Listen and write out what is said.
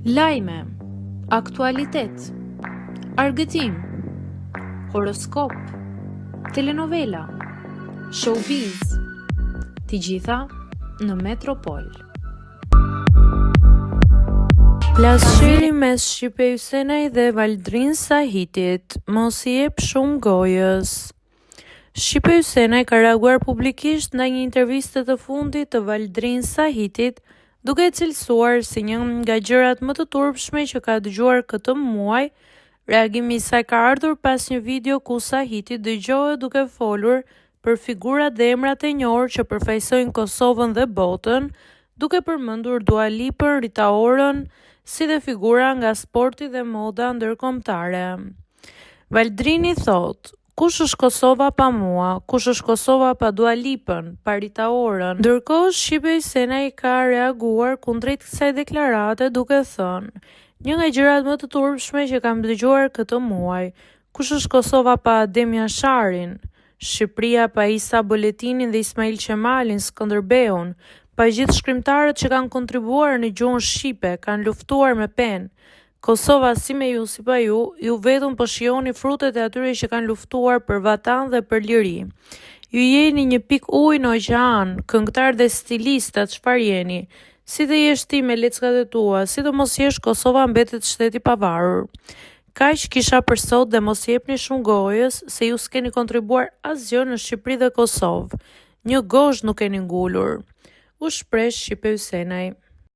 Lajme, aktualitet, argëtim, horoskop, telenovela, showbiz, të gjitha në Metropol. Plasëqiri mes Shqipe Ysenaj dhe Valdrin Sahitit, mos I jep shumë gojës. Shqipe Ysenaj ka reaguar publikisht ndaj një interviste të fundit të Valdrin Sahitit, duke e cilësuar si një nga gjërat më të turpshme që ka dëgjuar këtë muaj. Reagimi I saj ka ardhur pas një video ku Sahiti dëgjohet duke folur për figurat dhe emrat e njohur që përfaqësojnë Kosovën dhe botën, duke përmendur Dua Lipën, Rita Orën, si dhe figura nga sporti dhe moda ndërkombëtare. Valdrini thot: "Kush është Kosova pa mua? Kush është Kosova pa Dua Lipën, pa Rita Orën?" Ndërkohë, Shqipe Ysenaj ka reaguar kundrejt kësaj deklarate duke thënë: "Një nga gjërat më të turpshme që kam dëgjuar këtë muaj. Kush është Kosova pa Adem Jasharin? Shqipëria pa Isa Boletinin dhe Ismail Qemalin, Skënderbeun, pa gjithë shkrimtarët që kanë kontribuar në gjuhën shqipe, kanë luftuar me penë. Kosova si me ju si pa ju vetëm po shijoni frutet e atyre që kanë luftuar për vatan dhe për liri. Ju jeni një pikë ujë në oqean, këngëtar dhe stilistat, çfarë jeni? Si të jesh ti me leckat e tua, si të mos jesh Kosova mbetet shteti pavarur. Kaq kisha për sot dhe mos jepni shumë gojës, se ju s'keni kontribuar asgjë në Shqipëri dhe Kosovë. Një gozhë nuk keni ngulur." U shpreh Shqipe Ysenaj.